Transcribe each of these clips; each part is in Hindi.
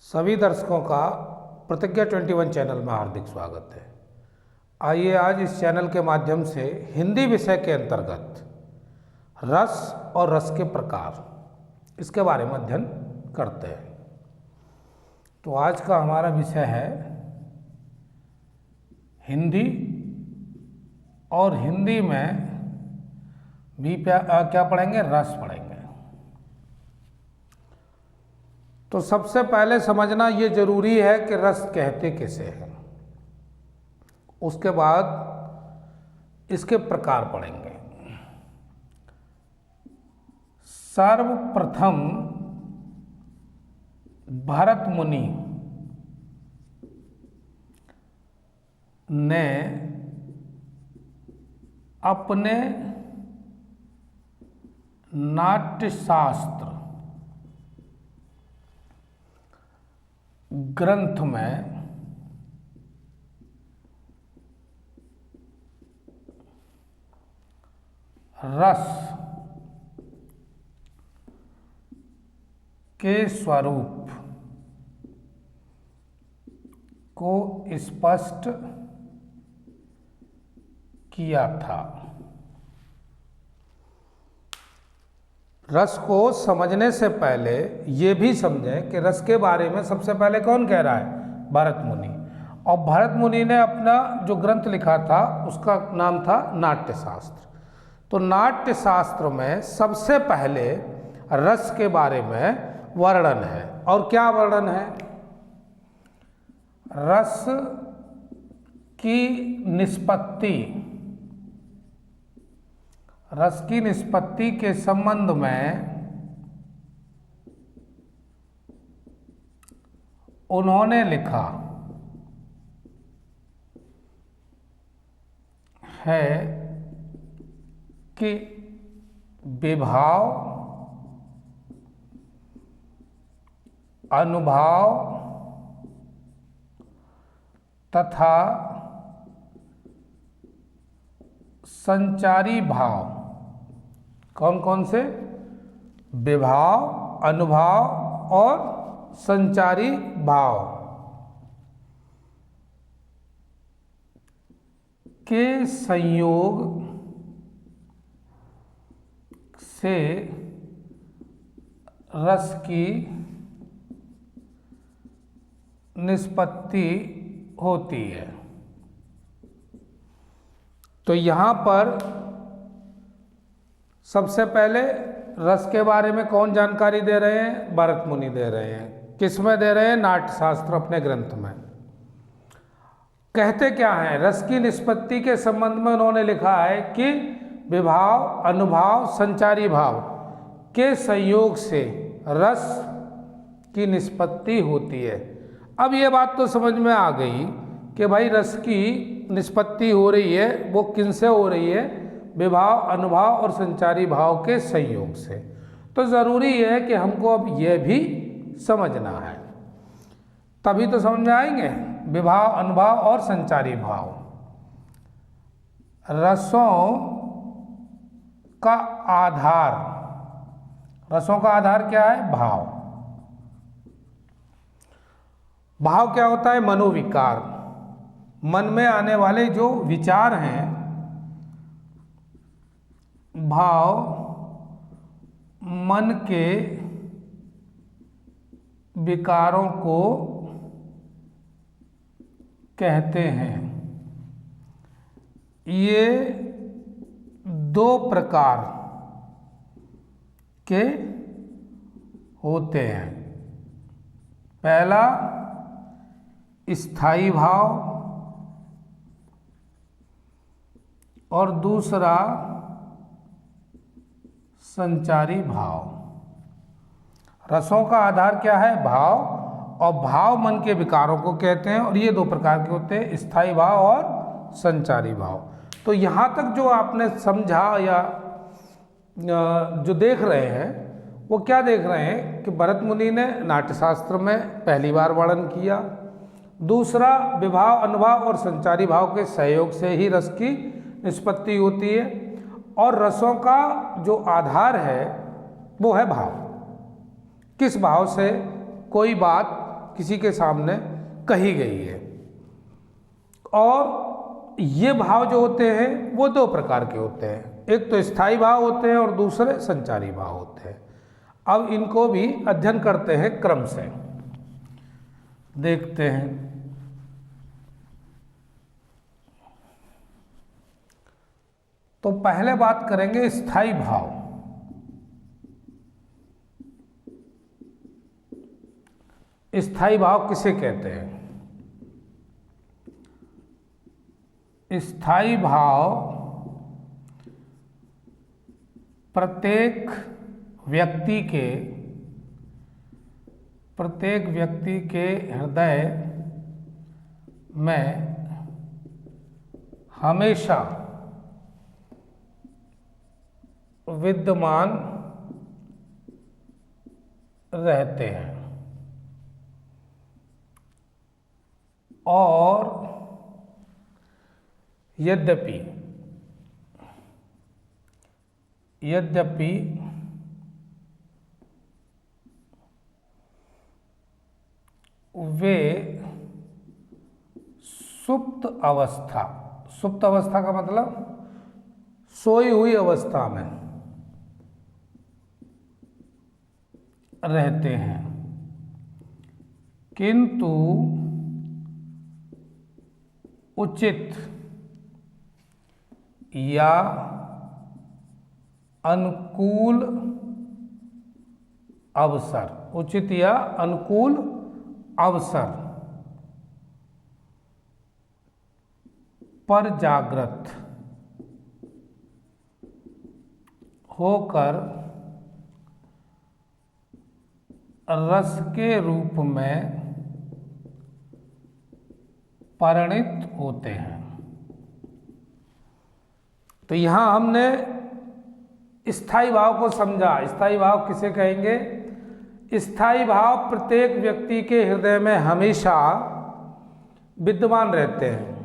सभी दर्शकों का प्रतिज्ञा 21 चैनल में हार्दिक स्वागत है। आइए आज इस चैनल के माध्यम से हिंदी विषय के अंतर्गत रस और रस के प्रकार इसके बारे में अध्ययन करते हैं। तो आज का हमारा विषय है हिंदी, और हिंदी में भी क्या पढ़ेंगे? रस पढ़ेंगे। तो सबसे पहले समझना ये जरूरी है कि रस कहते किसे हैं, उसके बाद इसके प्रकार पढ़ेंगे। सर्वप्रथम भरत मुनि ने अपने नाट्यशास्त्र ग्रंथ में रस के स्वरूप को स्पष्ट किया था। रस को समझने से पहले ये भी समझें कि रस के बारे में सबसे पहले कौन कह रहा है? भरत मुनि। और भरत मुनि ने अपना जो ग्रंथ लिखा था उसका नाम था नाट्यशास्त्र। तो नाट्यशास्त्र में सबसे पहले रस के बारे में वर्णन है। और क्या वर्णन है? रस की निष्पत्ति, रस की निष्पत्ति के संबंध में उन्होंने लिखा है कि विभाव, अनुभाव तथा संचारी भाव, कौन कौन से? विभाव, अनुभाव और संचारी भाव के संयोग से रस की निष्पत्ति होती है। तो यहाँ पर सबसे पहले रस के बारे में कौन जानकारी दे रहे हैं? भरत मुनि दे रहे हैं। किस में दे रहे हैं? नाट्यशास्त्र अपने ग्रंथ में। कहते क्या है? रस की निष्पत्ति के संबंध में उन्होंने लिखा है कि विभाव, अनुभाव, संचारी भाव के संयोग से रस की निष्पत्ति होती है। अब ये बात तो समझ में आ गई कि भाई रस की निष्पत्ति हो रही है, वो किनसे हो रही है? विभाव, अनुभाव और संचारी भाव के संयोग से। तो ज़रूरी है कि हमको अब यह भी समझना है, तभी तो समझ में आएंगे विभाव, अनुभाव और संचारी भाव। रसों का आधार, रसों का आधार क्या है? भाव। भाव क्या होता है? मनोविकार, मन में आने वाले जो विचार हैं। भाव मन के विकारों को कहते हैं। ये दो प्रकार के होते हैं। पहला स्थायी भाव और दूसरा संचारी भाव। रसों का आधार क्या है? भाव, और भाव मन के विकारों को कहते हैं। और ये दो प्रकार के होते हैं, स्थायी भाव और संचारी भाव। तो यहाँ तक जो आपने समझा या जो देख रहे हैं वो क्या देख रहे हैं कि भरत मुनि ने नाट्यशास्त्र में पहली बार वर्णन किया। दूसरा, विभाव, अनुभाव और संचारी भाव के सहयोग से ही रस की निष्पत्ति होती है। और रसों का जो आधार है वो है भाव। किस भाव से कोई बात किसी के सामने कही गई है। और ये भाव जो होते हैं वो दो प्रकार के होते हैं, एक तो स्थायी भाव होते हैं और दूसरे संचारी भाव होते हैं। अब इनको भी अध्ययन करते हैं, क्रम से देखते हैं। तो पहले बात करेंगे स्थायी भाव। स्थायी भाव किसे कहते हैं? स्थायी भाव प्रत्येक व्यक्ति के हृदय में हमेशा विद्यमान रहते हैं और यद्यपि वे सुप्त अवस्था का मतलब सोई हुई अवस्था में रहते हैं, किंतु उचित या अनुकूल अवसर पर जागृत होकर रस के रूप में परिणित होते हैं। तो यहां हमने स्थायी भाव को समझा। स्थायी भाव किसे कहेंगे? स्थायी भाव प्रत्येक व्यक्ति के हृदय में हमेशा विद्यमान रहते हैं,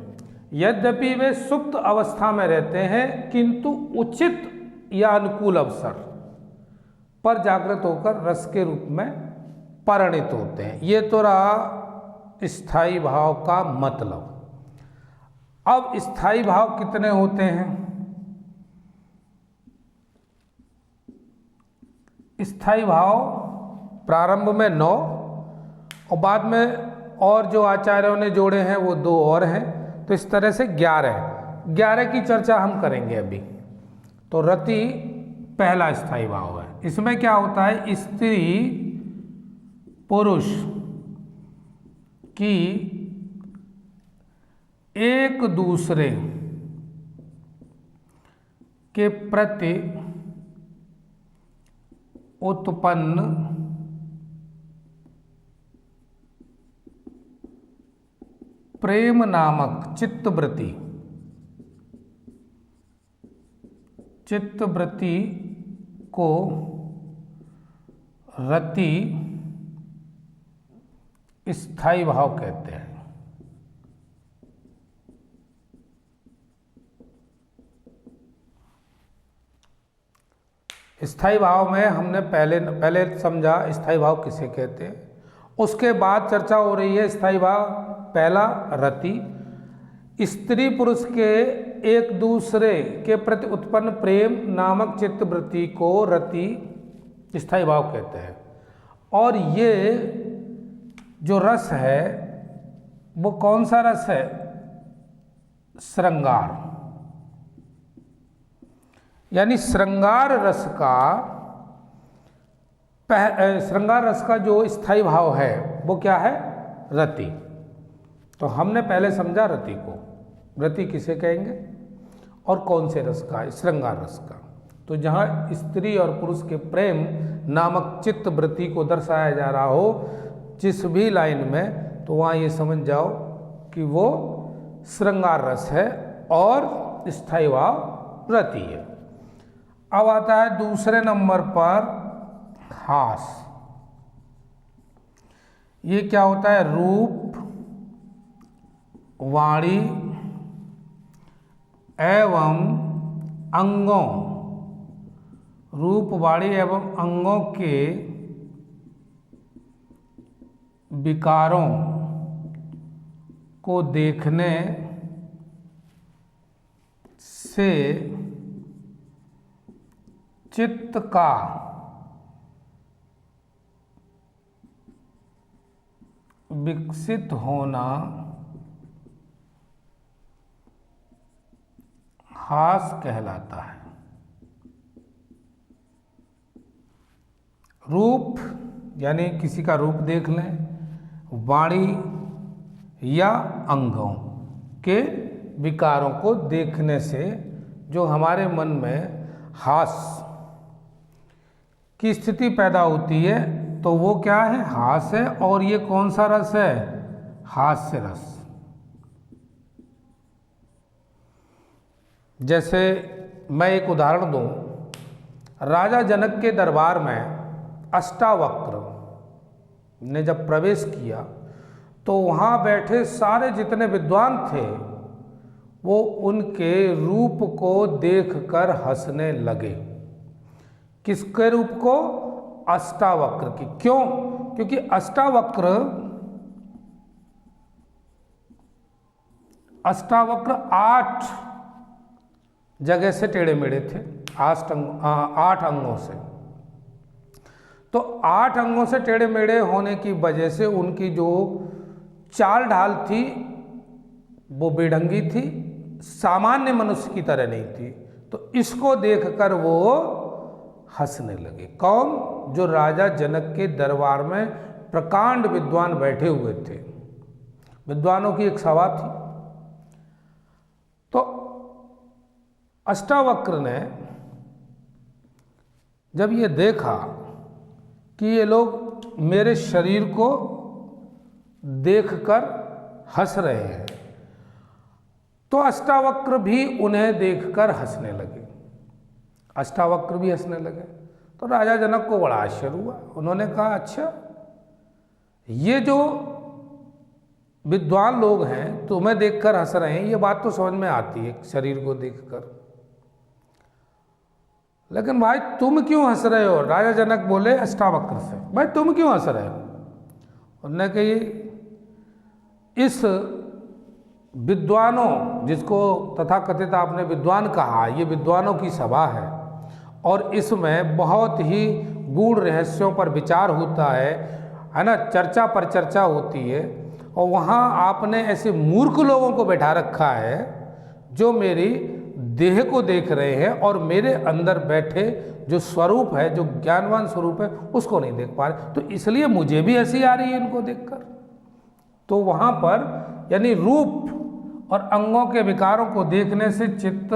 यद्यपि वे सुप्त अवस्था में रहते हैं, किंतु उचित या अनुकूल अवसर पर जागृत होकर रस के रूप में परिणित होते हैं। ये तो रहा स्थायी भाव का मतलब। अब स्थायी भाव कितने होते हैं? स्थायी भाव प्रारंभ में 9 और बाद में और जो आचार्यों ने जोड़े हैं वो 2 और हैं, तो इस तरह से 11 की चर्चा हम करेंगे अभी। तो रति पहला स्थायी भाव है। इसमें क्या होता है? स्त्री पुरुष की एक दूसरे के प्रति उत्पन्न प्रेम नामक चित्तवृत्ति को रति स्थायी भाव कहते हैं। स्थायी भाव में हमने पहले समझा स्थायी भाव किसे कहते हैं। उसके बाद चर्चा हो रही है स्थायी भाव पहला रति, स्त्री पुरुष के एक दूसरे के प्रति उत्पन्न प्रेम नामक चित्तवृत्ति को रति स्थायी भाव कहते हैं। और ये जो रस है वो कौन सा रस है? श्रृंगार, यानी श्रृंगार रस का जो स्थायी भाव है वो क्या है? रति। तो हमने पहले समझा रति को, रति किसे कहेंगे और कौन से रस का? श्रृंगार रस का। तो जहाँ स्त्री और पुरुष के प्रेम नामक चित्त वृत्ति को दर्शाया जा रहा हो जिस भी लाइन में, तो वहाँ ये समझ जाओ कि वो श्रृंगार रस है और स्थायी भाव रति है। अब आता है दूसरे नंबर पर हास। ये क्या होता है? रूप, वाणी एवं अंगों, रूप, वाणी एवं अंगों के विकारों को देखने से चित्त का विकसित होना हास कहलाता है। रूप यानी किसी का रूप देख लें, वाणी या अंगों के विकारों को देखने से जो हमारे मन में हास की स्थिति पैदा होती है तो वो क्या है, हास है। और ये कौन सा रस है, हास्य रस। जैसे मैं एक उदाहरण दूं, राजा जनक के दरबार में अष्टावक्र ने जब प्रवेश किया तो वहाँ बैठे सारे जितने विद्वान थे वो उनके रूप को देखकर हंसने लगे। किसके रूप को, अष्टावक्र की। क्यों, क्योंकि अष्टावक्र 8 जगह से टेढ़े मेढ़े थे, 8 अंगों से। तो 8 अंगों से टेढ़े मेढ़े होने की वजह से उनकी जो चाल ढाल थी वो बेढंगी थी, सामान्य मनुष्य की तरह नहीं थी। तो इसको देखकर वो हंसने लगे। कौन, जो राजा जनक के दरबार में प्रकांड विद्वान बैठे हुए थे। विद्वानों की एक सभा थी। तो अष्टावक्र ने जब ये देखा कि ये लोग मेरे शरीर को देखकर हंस रहे हैं, तो अष्टावक्र भी उन्हें देखकर हंसने लगे। अष्टावक्र भी हंसने लगे। तो राजा जनक को बड़ा आश्चर्य हुआ। उन्होंने कहा, अच्छा ये जो विद्वान लोग हैं तुम्हें देखकर हंस रहे हैं, ये बात तो समझ में आती है शरीर को देखकर, लेकिन भाई तुम क्यों हंस रहे हो? राजा जनक बोले अष्टावक्र से, भाई तुम क्यों हंस रहे हो? उन्होंने कही, इस विद्वानों, जिसको तथाकथित आपने विद्वान कहा, ये विद्वानों की सभा है और इसमें बहुत ही गूढ़ रहस्यों पर विचार होता है ना, चर्चा पर चर्चा होती है। और वहाँ आपने ऐसे मूर्ख लोगों को बैठा रखा है जो मेरी देह को देख रहे हैं और मेरे अंदर बैठे जो स्वरूप है, जो ज्ञानवान स्वरूप है, उसको नहीं देख पा रहे। तो इसलिए मुझे भी हंसी आ रही है इनको देखकर। तो वहाँ पर यानी रूप और अंगों के विकारों को देखने से चित्त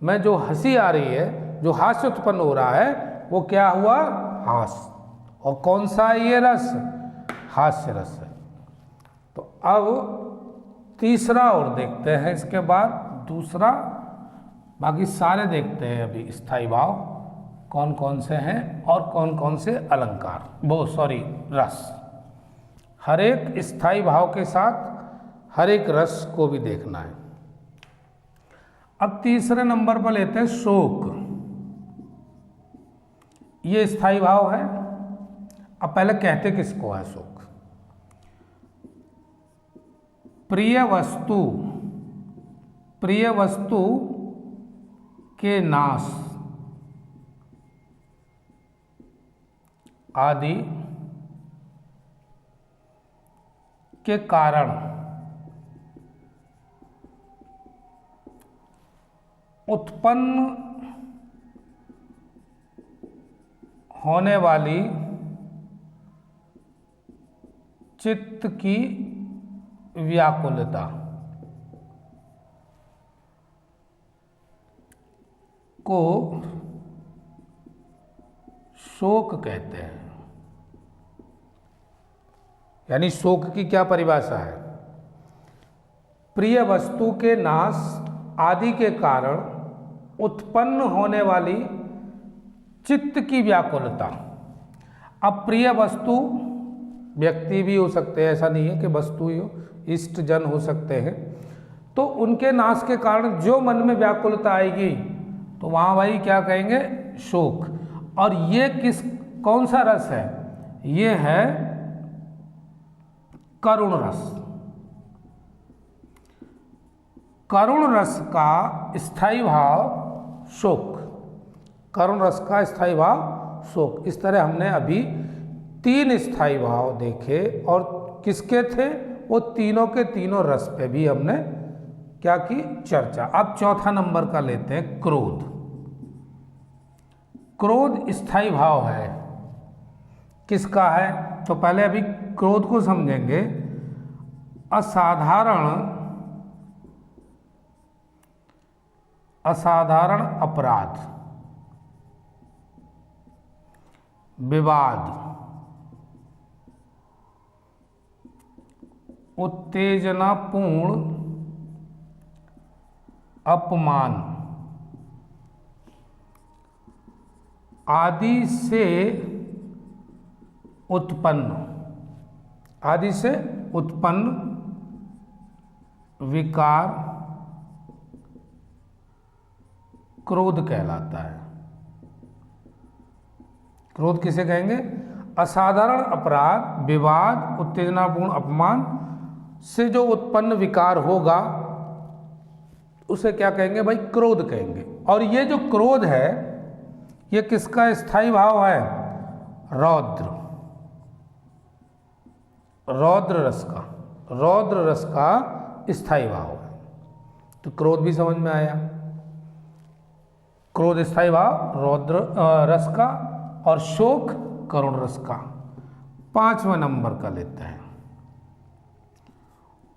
में जो हंसी आ रही है, जो हास्य उत्पन्न हो रहा है, वो क्या हुआ, हास। और कौन सा है ये रस, हास्य रस है। तो अब तीसरा और देखते हैं, इसके बाद दूसरा, बाकी सारे देखते हैं अभी स्थायी भाव कौन कौन से हैं और कौन कौन से अलंकार, रस। हर एक स्थायी भाव के साथ हर एक रस को भी देखना है। अब तीसरे नंबर पर लेते हैं शोक। ये स्थायी भाव है। अब पहले कहते किसको है शोक? प्रिय वस्तु के नाश आदि के कारण उत्पन्न होने वाली चित्त की व्याकुलता को शोक कहते हैं। यानी शोक की क्या परिभाषा है? प्रिय वस्तु के नाश आदि के कारण उत्पन्न होने वाली चित्त की व्याकुलता। अब प्रिय वस्तु व्यक्ति भी हो सकते हैं, ऐसा नहीं है कि वस्तु ही हो, इष्ट जन हो सकते हैं। तो उनके नाश के कारण जो मन में व्याकुलता आएगी तो वहाँ भाई क्या कहेंगे, शोक। और ये कौन सा रस है? ये है करुण रस। करुण रस का स्थायी भाव शोक। करुण रस का स्थायी भाव शोक। इस तरह हमने अभी 3 स्थायी भाव देखे और किसके थे? वो तीनों के तीनों रस पे भी हमने क्या की? चर्चा। अब चौथा नंबर का लेते हैं, क्रोध। क्रोध स्थायी भाव है, किसका है? तो पहले अभी क्रोध को समझेंगे। असाधारण अपराध, विवाद, उत्तेजनापूर्ण अपमान आदि से उत्पन्न विकार क्रोध कहलाता है। क्रोध किसे कहेंगे? असाधारण अपराध, विवाद, उत्तेजनापूर्ण अपमान से जो उत्पन्न विकार होगा उसे क्या कहेंगे भाई? क्रोध कहेंगे। और ये जो क्रोध है ये किसका स्थायी भाव है? रौद्र। रौद्र रस का स्थायी भाव है। तो क्रोध भी समझ में आया। क्रोध स्थायी भाव रौद्र रस का और शोक करुण रस का। 5वें नंबर का लेते हैं,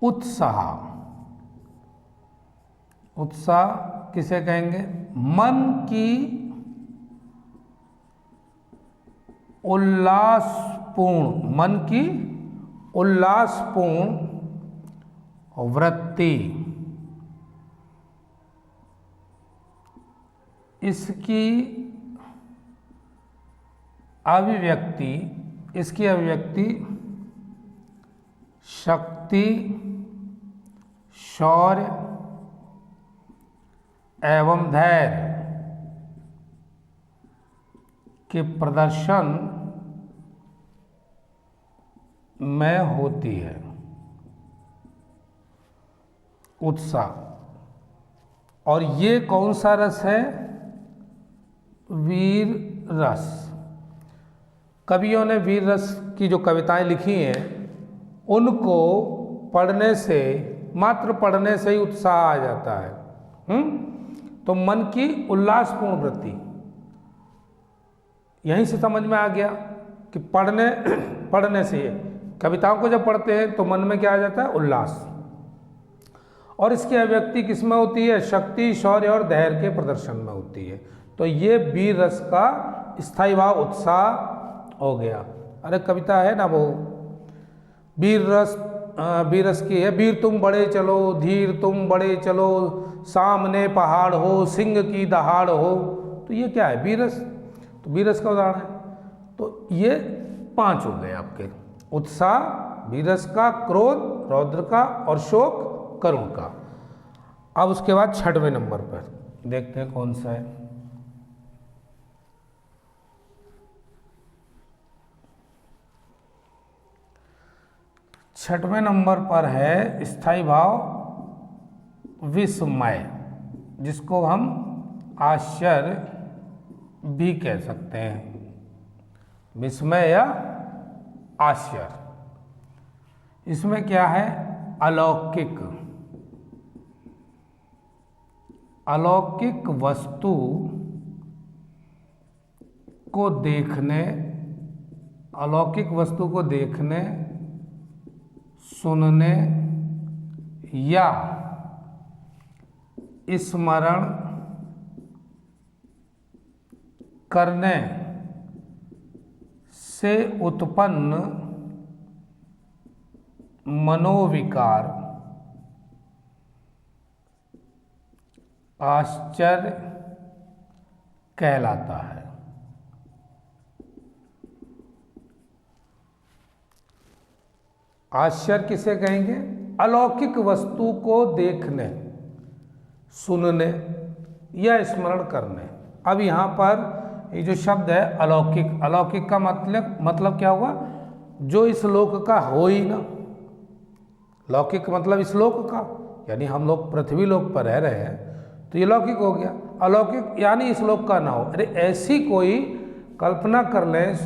उत्साह। उत्साह किसे कहेंगे? मन की उल्लासपूर्ण वृत्ति। इसकी अभिव्यक्ति शक्ति, शौर्य एवं धैर्य के प्रदर्शन में होती है। उत्साह। और ये कौन सा रस है? वीर रस। कवियों ने वीर रस की जो कविताएं लिखी हैं उनको पढ़ने से, मात्र पढ़ने से ही उत्साह आ जाता है। तो मन की उल्लासपूर्ण वृत्ति, यहीं से समझ में आ गया कि पढ़ने से, कविताओं को जब पढ़ते हैं तो मन में क्या आ जाता है? उल्लास। और इसकी अभिव्यक्ति किसमें होती है? शक्ति, शौर्य और धैर्य के प्रदर्शन में होती है। तो ये वीर रस का स्थायी भाव उत्साह हो गया। अरे कविता है ना वो, वीर रस की है। वीर तुम बड़े चलो, धीर तुम बड़े चलो, सामने पहाड़ हो, सिंह की दहाड़ हो। तो ये क्या है? वीर रस। तो वीर रस का उदाहरण है। तो ये 5 हो गए आपके, उत्साह वीर रस का, क्रोध रौद्र का और शोक करुण का। अब उसके बाद 6वें नंबर पर देखते हैं कौन सा है। छठवें नंबर पर है स्थायी भाव विस्मय, जिसको हम आश्चर्य भी कह सकते हैं। विस्मय या आश्चर्य। इसमें क्या है? अलौकिक वस्तु को देखने, सुनने या स्मरण करने से उत्पन्न मनोविकार आश्चर्य कहलाता है। आश्चर्य किसे कहेंगे? अलौकिक वस्तु को देखने, सुनने या स्मरण करने। अब यहाँ पर ये जो शब्द है अलौकिक, अलौकिक का मतलब क्या हुआ? जो इस लोक का हो ही ना, लौकिक मतलब इस लोक का, यानी हम लोग पृथ्वी लोक पर रह रहे हैं तो ये लौकिक हो गया। अलौकिक यानी इस लोक का ना हो, अरे ऐसी कोई कल्पना कर लें,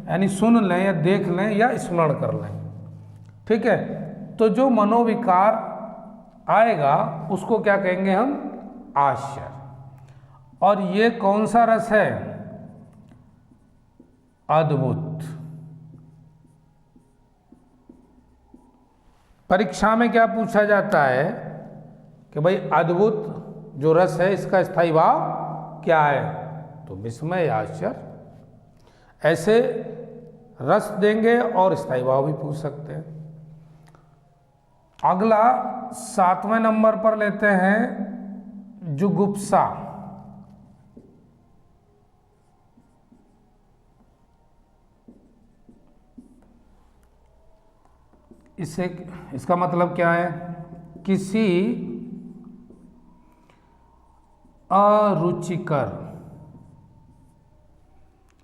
यानी सुन लें या देख लें या स्मरण कर लें, ठीक है। तो जो मनोविकार आएगा उसको क्या कहेंगे हम? आश्चर्य। और ये कौन सा रस है? अद्भुत। परीक्षा में क्या पूछा जाता है कि भाई अद्भुत जो रस है इसका स्थायी भाव क्या है? तो विस्मय, आश्चर्य। ऐसे रस देंगे और स्थायी भाव भी पूछ सकते हैं। अगला 7वें नंबर पर लेते हैं जुगुप्सा। इसका मतलब क्या है? किसी अरुचिकर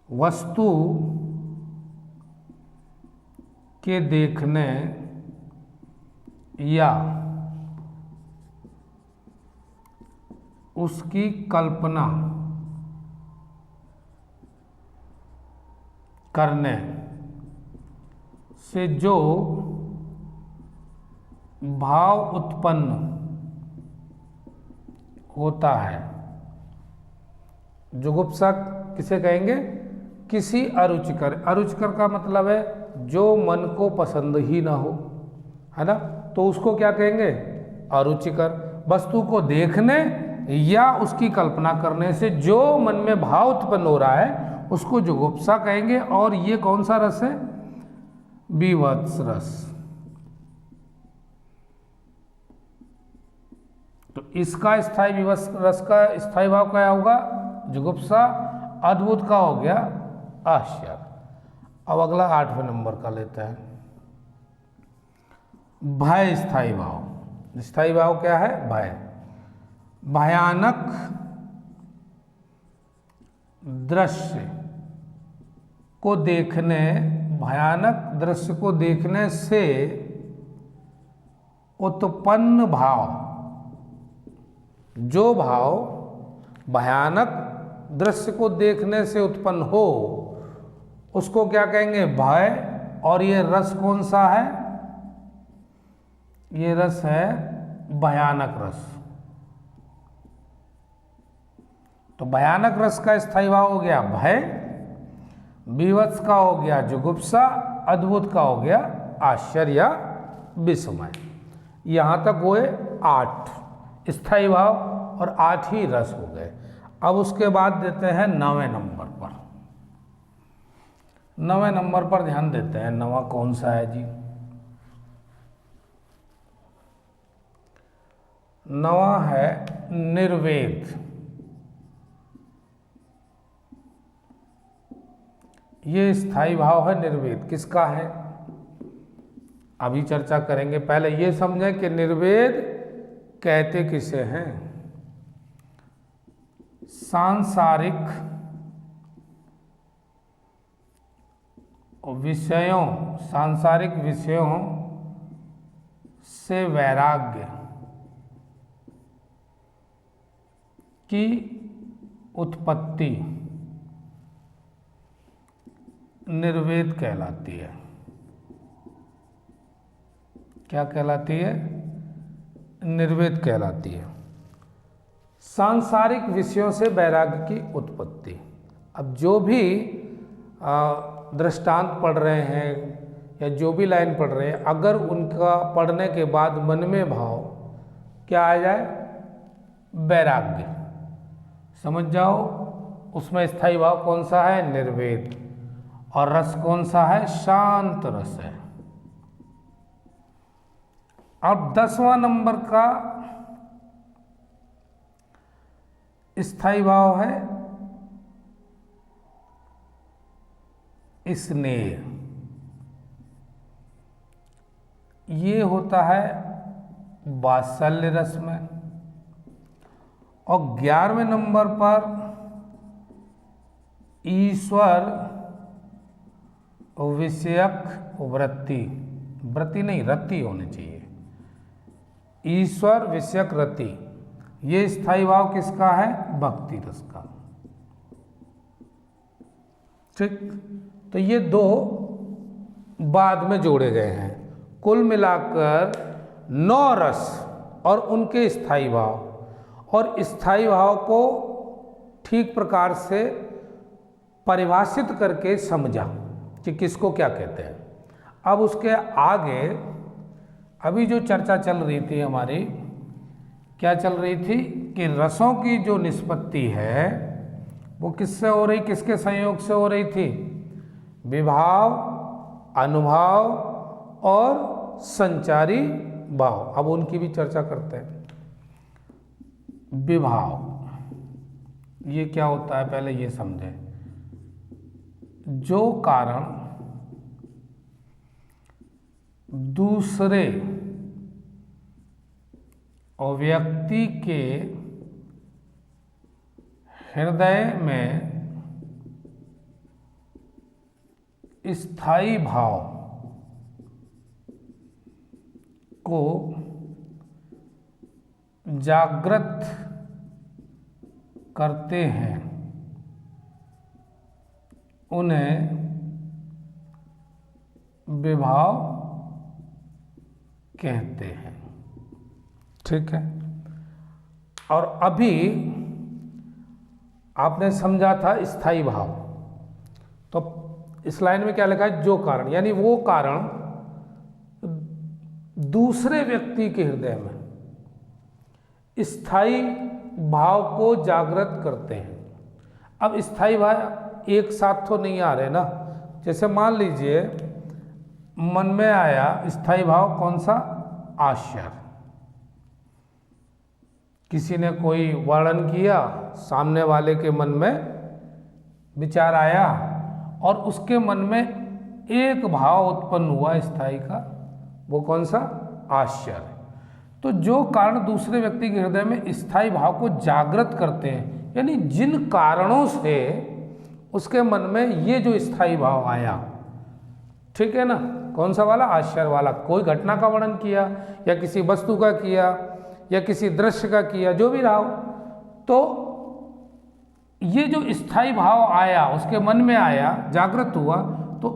वस्तु के देखने या उसकी कल्पना करने से जो भाव उत्पन्न होता है, जुगुप्सा किसे कहेंगे? किसी अरुचिकर। अरुचिकर का मतलब है जो मन को पसंद ही ना हो, है ना, तो उसको क्या कहेंगे? अरुचिकर। वस्तु को देखने या उसकी कल्पना करने से जो मन में भाव उत्पन्न हो रहा है उसको जुगुप्सा कहेंगे। और ये कौन सा रस है? बीभत्स रस। तो इसका स्थायी विवश रस का स्थायी भाव क्या होगा? जुगुप्सा। अद्भुत का हो गया आश्चर्य। अब अगला 8वें नंबर का लेते हैं भय स्थायी भाव। स्थायी भाव क्या है? भय। भयानक दृश्य को देखने, भयानक दृश्य को देखने से उत्पन्न भाव, जो भाव भयानक दृश्य को देखने से उत्पन्न हो उसको क्या कहेंगे? भय। और ये रस कौन सा है? ये रस है भयानक रस। तो भयानक रस का स्थायी भाव हो गया भय, बीभत्स का हो गया जुगुप्सा, अद्भुत का हो गया आश्चर्य या विस्मय। यहां तक हुए 8 स्थायी भाव और 8 ही रस हो गए। अब उसके बाद देते हैं 9वें नंबर पर। 9वें नंबर पर ध्यान देते हैं। 9वां कौन सा है जी? 9वां है निर्वेद। ये स्थायी भाव है निर्वेद। किसका है? अभी चर्चा करेंगे। पहले ये समझें कि निर्वेद कहते किसे हैं? सांसारिक विषयों, सांसारिक विषयों से वैराग्य की उत्पत्ति निर्वेद कहलाती है। क्या कहलाती है? निर्वेद कहलाती है। सांसारिक विषयों से वैराग्य की उत्पत्ति। अब जो भी दृष्टांत पढ़ रहे हैं या जो भी लाइन पढ़ रहे हैं, अगर उनका पढ़ने के बाद मन में भाव क्या आ जाए? वैराग्य, समझ जाओ उसमें स्थायी भाव कौन सा है? निर्वेद। और रस कौन सा है? शांत रस है। अब 10वां नंबर का स्थायी भाव है स्नेह। ये होता है वात्सल्य रस में। और 11वें नंबर पर ईश्वर विषयक वृत्ति, वृत्ति नहीं रति होनी चाहिए, ईश्वर विषयक रति, ये स्थायी भाव किसका है? भक्ति रस का। ठीक, तो ये दो बाद में जोड़े गए हैं। कुल मिलाकर 9 रस और उनके स्थायी भाव, और स्थायी भाव को ठीक प्रकार से परिभाषित करके समझा कि किसको क्या कहते हैं। अब उसके आगे अभी जो चर्चा चल रही थी हमारी, क्या चल रही थी कि रसों की जो निष्पत्ति है वो किससे हो रही, किसके संयोग से हो रही थी? विभाव, अनुभाव और संचारी भाव। अब उनकी भी चर्चा करते हैं। विभाव ये क्या होता है, पहले ये समझें। जो कारण दूसरे और व्यक्ति के हृदय में स्थायी भाव को जागृत करते हैं, उन्हें विभाव कहते हैं। ठीक है, और अभी आपने समझा था स्थायी भाव, तो इस लाइन में क्या लिखा है? जो कारण, यानी वो कारण दूसरे व्यक्ति के हृदय में स्थायी भाव को जागृत करते हैं। अब स्थायी भाव एक साथ तो नहीं आ रहे ना। जैसे मान लीजिए मन में आया स्थायी भाव कौन सा? आश्चर्य। किसी ने कोई वर्णन किया, सामने वाले के मन में विचार आया और उसके मन में एक भाव उत्पन्न हुआ स्थायी का, वो कौन सा? आश्चर्य। तो जो कारण दूसरे व्यक्ति के हृदय में स्थायी भाव को जागृत करते हैं, यानी जिन कारणों से उसके मन में ये जो स्थायी भाव आया, ठीक है ना, कौन सा वाला? आश्चर्य वाला। कोई घटना का वर्णन किया या किसी वस्तु का किया या किसी दृश्य का किया, जो भी रहा हो, तो ये जो स्थायी भाव आया उसके मन में आया, जागृत हुआ, तो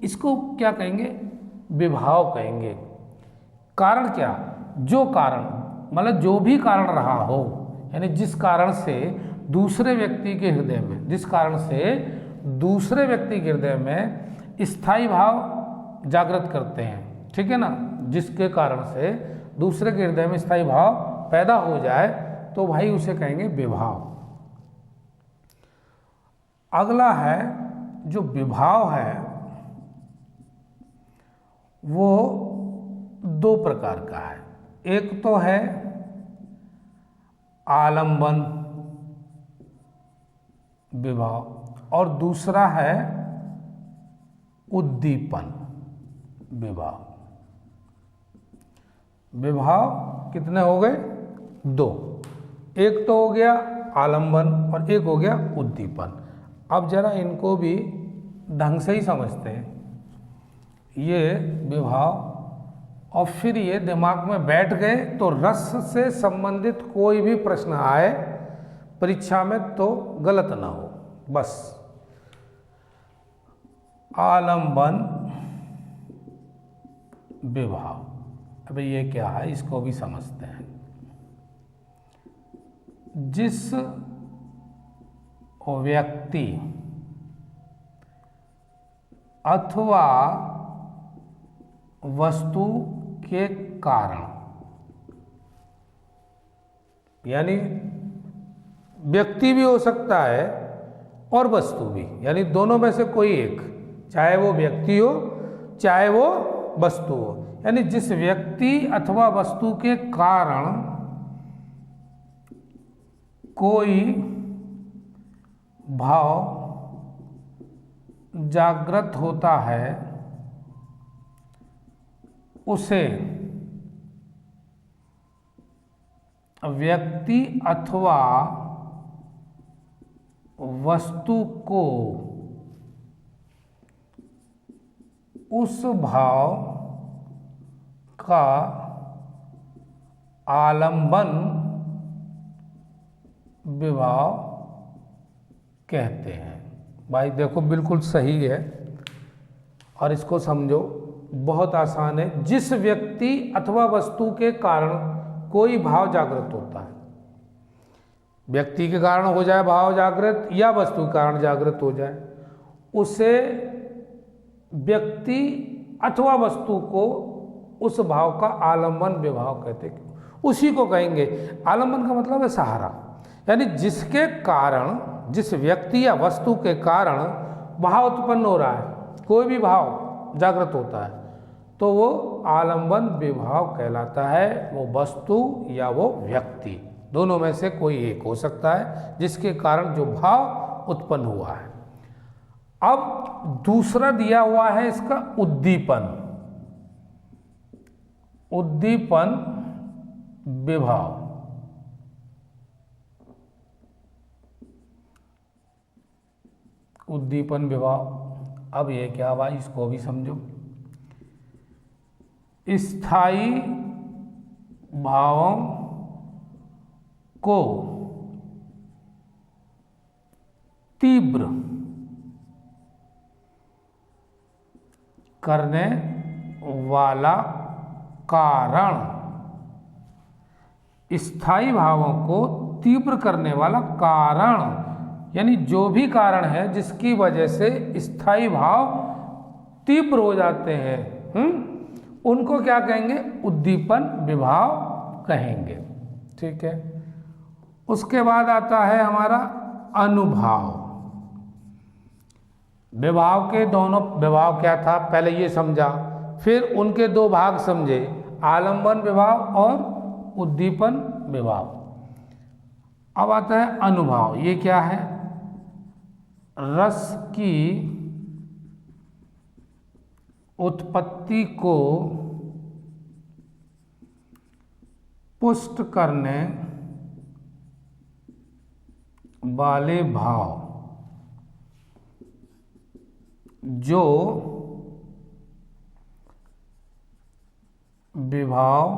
इसको क्या कहेंगे? विभाव कहेंगे। कारण क्या? जो कारण, मतलब जो भी कारण रहा हो, यानी जिस कारण से दूसरे व्यक्ति के हृदय में, जिस कारण से दूसरे व्यक्ति के हृदय में स्थायी भाव जागृत करते हैं, ठीक है ना, जिसके कारण से दूसरे के हृदय में स्थायी भाव पैदा हो जाए, तो भाई उसे कहेंगे विभाव। अगला है जो विभाव है वो दो प्रकार का है। एक तो है आलंबन विभाव और दूसरा है उद्दीपन विभाव। विभाव कितने हो गए? दो। एक तो हो गया आलंबन और एक हो गया उद्दीपन। अब जरा इनको भी ढंग से ही समझते हैं। ये विभाव, और फिर ये दिमाग में बैठ गए तो रस से संबंधित कोई भी प्रश्न आए परीक्षा में तो गलत ना हो। बस आलंबन विभाव, अब ये क्या है इसको भी समझते हैं। जिस व्यक्ति अथवा वस्तु के कारण, यानी व्यक्ति भी हो सकता है और वस्तु भी, यानी दोनों में से कोई एक, चाहे वो व्यक्ति हो चाहे वो वस्तु हो, यानी जिस व्यक्ति अथवा वस्तु के कारण कोई भाव जागृत होता है उसे व्यक्ति अथवा वस्तु को उस भाव का आलंबन विभाव कहते हैं। भाई देखो बिल्कुल सही है और इसको समझो, बहुत आसान है। जिस व्यक्ति अथवा वस्तु के कारण कोई भाव जागृत होता है, व्यक्ति के कारण हो जाए भाव जागृत या वस्तु के कारण जागृत हो जाए, उसे व्यक्ति अथवा वस्तु को उस भाव का आलंबन विभाव कहते हैं। उसी को कहेंगे, आलंबन का मतलब है सहारा, यानी जिसके कारण, जिस व्यक्ति या वस्तु के कारण भाव उत्पन्न हो रहा है, कोई भी भाव जागृत होता है, तो वो आलंबन विभाव कहलाता है। वो वस्तु या वो व्यक्ति, दोनों में से कोई एक हो सकता है जिसके कारण जो भाव उत्पन्न हुआ है। अब दूसरा दिया हुआ है इसका उद्दीपन, उद्दीपन विभाव। उद्दीपन विभाव, अब ये क्या भाई, इसको भी समझो। स्थायी भावों को तीव्र करने वाला कारण, स्थायी भावों को तीव्र करने वाला कारण, यानी जो भी कारण है जिसकी वजह से स्थायी भाव तीव्र हो जाते हैं, उनको क्या कहेंगे, उद्दीपन विभाव कहेंगे। ठीक है। उसके बाद आता है हमारा अनुभाव। विभाव के दोनों, विभाव क्या था पहले ये समझा, फिर उनके दो भाग समझे, आलंबन विभाव और उद्दीपन विभाव। अब आता है अनुभाव। ये क्या है, रस की उत्पत्ति को पुष्ट करने वाले भाव जो विभाव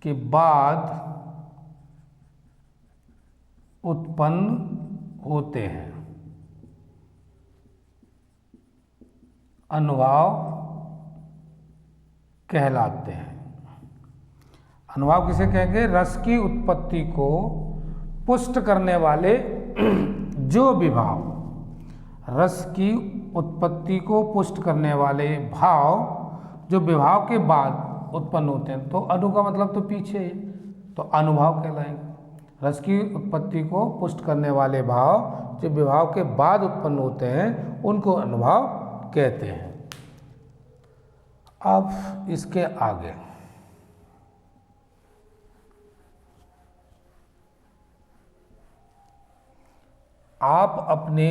के बाद उत्पन्न होते हैं, अनुभाव कहलाते हैं। अनुभाव किसे कहेंगे, रस की उत्पत्ति को पुष्ट करने वाले जो विभाव, रस की उत्पत्ति को पुष्ट करने वाले भाव जो विभाव के बाद उत्पन्न होते हैं, तो अनु का मतलब तो पीछे है, तो अनुभाव कहलाएंगे। रस की उत्पत्ति को पुष्ट करने वाले भाव जो विभाव के बाद उत्पन्न होते हैं, उनको अनुभाव कहते हैं। अब इसके आगे आप अपने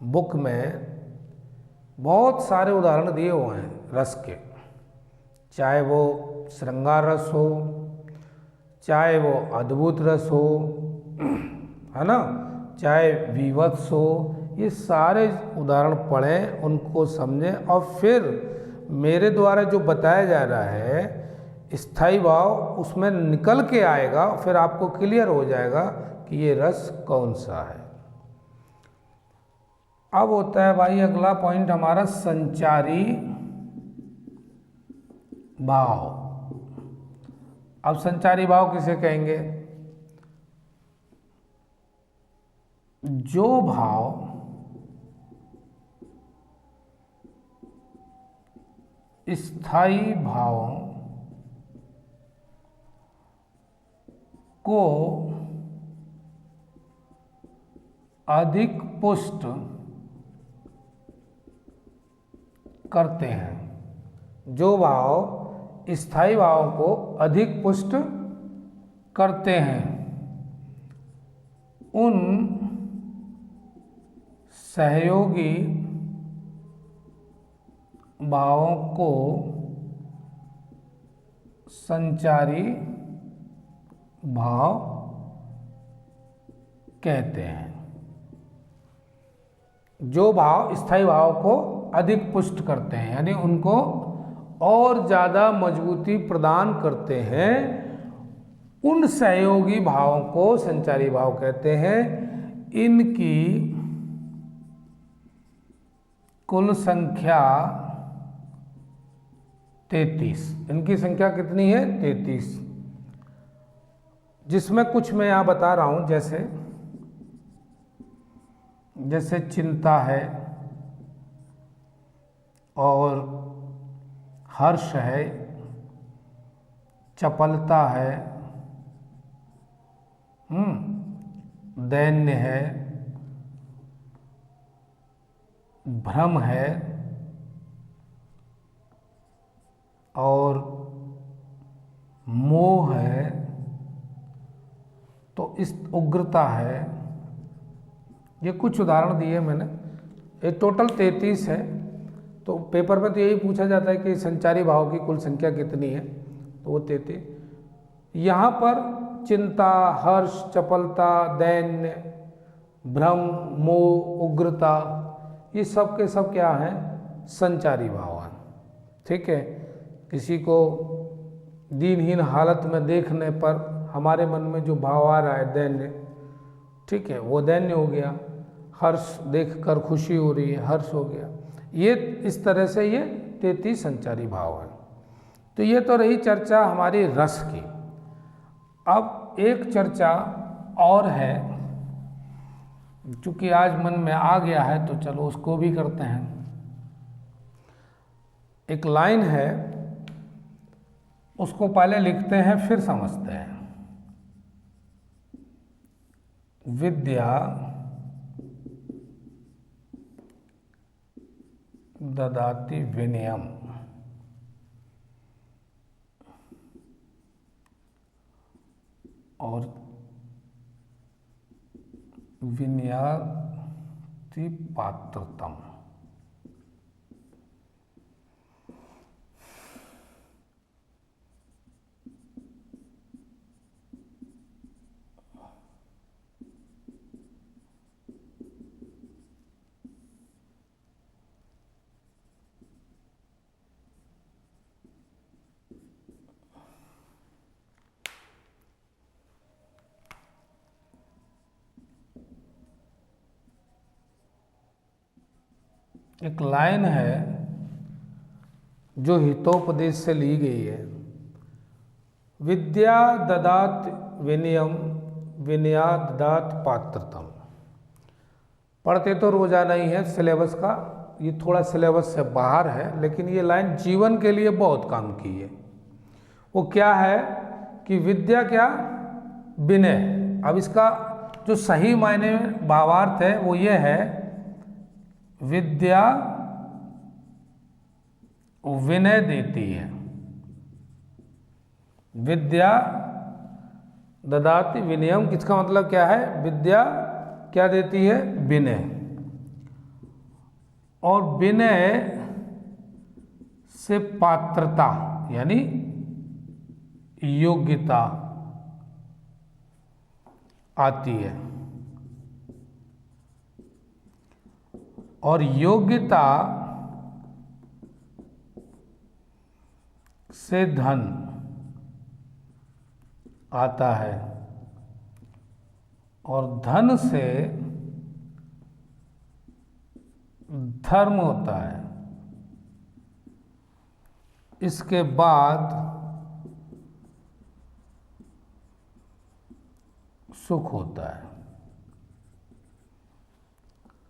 बुक में बहुत सारे उदाहरण दिए हुए हैं रस के, चाहे वो श्रृंगार रस हो, चाहे वो अद्भुत रस हो, है ना, चाहे विवत्स हो। ये सारे उदाहरण पढ़ें, उनको समझें और फिर मेरे द्वारा जो बताया जा रहा है स्थायी भाव उसमें निकल के आएगा, फिर आपको क्लियर हो जाएगा कि ये रस कौन सा है। अब होता है भाई अगला पॉइंट हमारा संचारी भाव। अब संचारी भाव किसे कहेंगे, जो भाव स्थायी भावों को अधिक पुष्ट करते हैं, जो भाव स्थायी भावों को अधिक पुष्ट करते हैं, उन सहयोगी भावों को संचारी भाव कहते हैं। जो भाव स्थायी भाव को अधिक पुष्ट करते हैं, यानी उनको और ज़्यादा मजबूती प्रदान करते हैं, उन सहयोगी भावों को संचारी भाव कहते हैं। इनकी कुल संख्या 33। इनकी संख्या कितनी है? 33। जिसमें कुछ मैं यहाँ बता रहा हूँ, जैसे चिंता है और हर्ष है, चपलता है, दैन्य है, भ्रम है और मोह है, तो इस उग्रता है। ये कुछ उदाहरण दिए मैंने। ये टोटल 33 है। तो पेपर में तो यही पूछा जाता है कि संचारी भाव की कुल संख्या कितनी है, तो वो 33। यहाँ पर चिंता, हर्ष, चपलता, दैन्य, भ्रम, मोह, उग्रता, ये सब के सब क्या हैं? संचारी भाव हैं। ठीक है। किसी को दीनहीन हालत में देखने पर हमारे मन में जो भाव आ रहा है दैन्य, ठीक है, वो दैन्य हो गया। हर्ष देखकर खुशी हो रही है, हर्ष हो गया। ये इस तरह से ये 33 संचारी भाव है। तो ये तो रही चर्चा हमारी रस की। अब एक चर्चा और है, चूंकि आज मन में आ गया है तो चलो उसको भी करते हैं। एक लाइन है, उसको पहले लिखते हैं फिर समझते हैं। विद्या ददाति विनयम, और विनयाति पात्रतम। एक लाइन है जो हितोपदेश से ली गई है। विद्या ददात विनयम, विनया ददात पात्रतम। पढ़ते तो रोजाना ही है सिलेबस का, ये थोड़ा सिलेबस से बाहर है, लेकिन ये लाइन जीवन के लिए बहुत काम की है। वो क्या है कि विद्या क्या? विनय। अब इसका जो सही मायने में भावार्थ है वो ये है, विद्या विनय देती है। विद्या ददाति विनयम, किसका मतलब क्या है? विद्या क्या देती है? विनय। और विनय से पात्रता यानी योग्यता आती है, और योग्यता से धन आता है, और धन से धर्म होता है। इसके बाद सुख होता है।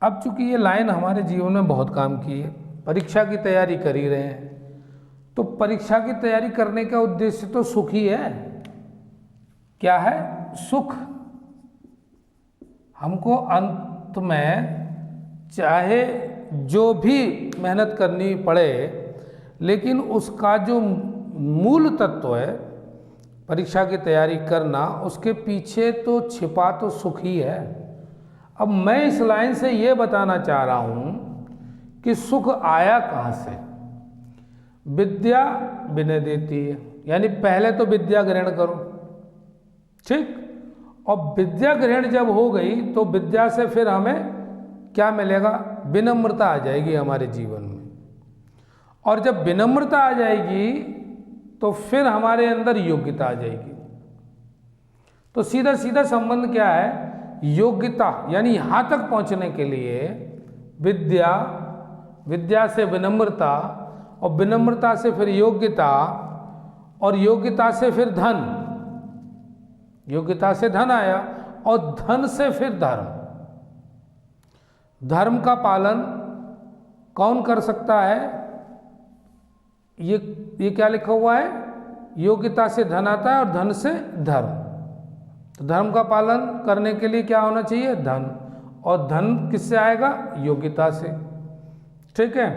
अब चूंकि ये लाइन हमारे जीवन में बहुत काम की है, परीक्षा की तैयारी कर ही रहे हैं, तो परीक्षा की तैयारी करने का उद्देश्य तो सुख ही है। क्या है? सुख। हमको अंत में चाहे जो भी मेहनत करनी पड़े, लेकिन उसका जो मूल तत्व है परीक्षा की तैयारी करना, उसके पीछे तो छिपा तो सुख ही है। अब मैं इस लाइन से ये बताना चाह रहा हूं कि सुख आया कहाँ से? विद्या विनय देती है, यानी पहले तो विद्या ग्रहण करो, ठीक। और विद्या ग्रहण जब हो गई तो विद्या से फिर हमें क्या मिलेगा? विनम्रता आ जाएगी हमारे जीवन में। और जब विनम्रता आ जाएगी तो फिर हमारे अंदर योग्यता आ जाएगी। तो सीधा सीधा संबंध क्या है, योग्यता, यानी यहाँ तक पहुँचने के लिए विद्या, विद्या से विनम्रता, और विनम्रता से फिर योग्यता, और योग्यता से फिर धन, योग्यता से धन आया, और धन से फिर धर्म। धर्म का पालन कौन कर सकता है, ये क्या लिखा हुआ है, योग्यता से धन आता है और धन से धर्म। तो धर्म का पालन करने के लिए क्या होना चाहिए, धन, और धन किससे आएगा, योग्यता से। ठीक है,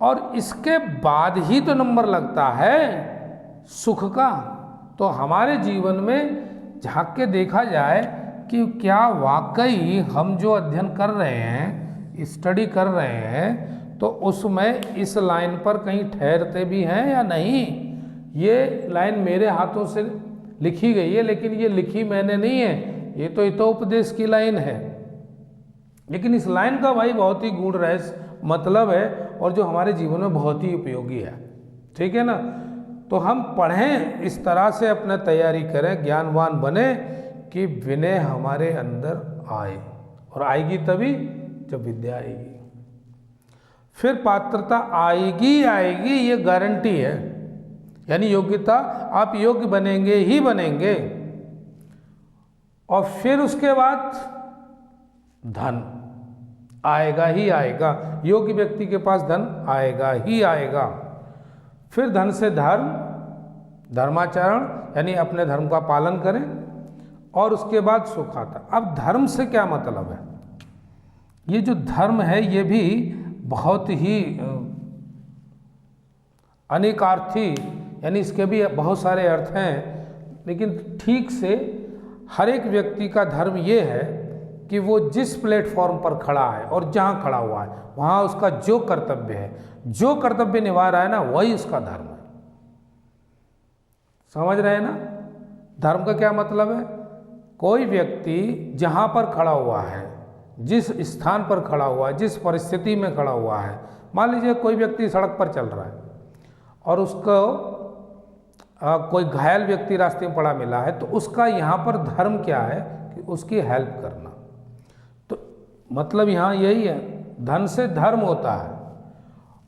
और इसके बाद ही तो नंबर लगता है सुख का। तो हमारे जीवन में झांक के देखा जाए कि क्या वाकई हम जो अध्ययन कर रहे हैं, स्टडी कर रहे हैं, तो उसमें इस लाइन पर कहीं ठहरते भी हैं या नहीं। ये लाइन मेरे हाथों से लिखी गई है, लेकिन ये लिखी मैंने नहीं है, ये तो हितोपदेश की लाइन है, लेकिन इस लाइन का भाई बहुत ही गूढ़ रहस्य मतलब है, और जो हमारे जीवन में बहुत ही उपयोगी है। ठीक है ना, तो हम पढ़ें, इस तरह से अपना तैयारी करें, ज्ञानवान बने कि विनय हमारे अंदर आए, और आएगी तभी जब विद्या आएगी, फिर पात्रता आएगी आएगी, ये गारंटी है। यानी योग्यता, आप योग्य बनेंगे ही बनेंगे, और फिर उसके बाद धन आएगा ही आएगा, योग्य व्यक्ति के पास धन आएगा ही आएगा। फिर धन से धर्म, धर्माचरण, यानी अपने धर्म का पालन करें, और उसके बाद सुख आता। अब धर्म से क्या मतलब है, ये जो धर्म है ये भी बहुत ही अनेकार्थी, यानी इसके भी बहुत सारे अर्थ हैं, लेकिन ठीक से हर एक व्यक्ति का धर्म ये है कि वो जिस प्लेटफॉर्म पर खड़ा है और जहाँ खड़ा हुआ है वहाँ उसका जो कर्तव्य है, जो कर्तव्य निभा रहा है ना, वही उसका धर्म है। समझ रहे हैं ना, धर्म का क्या मतलब है, कोई व्यक्ति जहाँ पर खड़ा हुआ है, जिस स्थान पर खड़ा हुआ है, जिस परिस्थिति में खड़ा हुआ है, मान लीजिए कोई व्यक्ति सड़क पर चल रहा है और उसको कोई घायल व्यक्ति रास्ते में पड़ा मिला है, तो उसका यहाँ पर धर्म क्या है कि उसकी हेल्प करना। तो मतलब यहाँ यही है, धन से धर्म होता है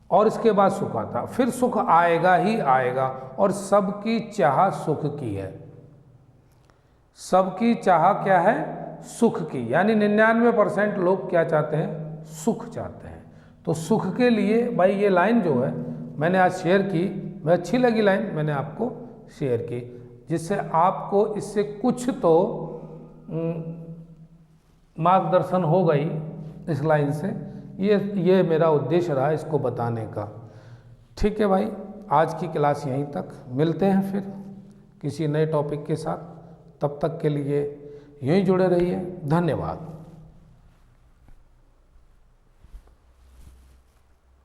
और इसके बाद सुख आता, फिर सुख आएगा ही आएगा, और सबकी चाह सुख की है। सबकी चाह क्या है, सुख की, यानी 99% लोग क्या चाहते हैं, सुख चाहते हैं। तो सुख के लिए भाई ये लाइन जो है मैंने आज शेयर की, मैं अच्छी लगी लाइन, मैंने आपको शेयर की, जिससे आपको इससे कुछ तो मार्गदर्शन हो गई इस लाइन से। ये मेरा उद्देश्य रहा इसको बताने का। ठीक है भाई, आज की क्लास यहीं तक, मिलते हैं फिर किसी नए टॉपिक के साथ। तब तक के लिए यूँ ही जुड़े रहिए। धन्यवाद।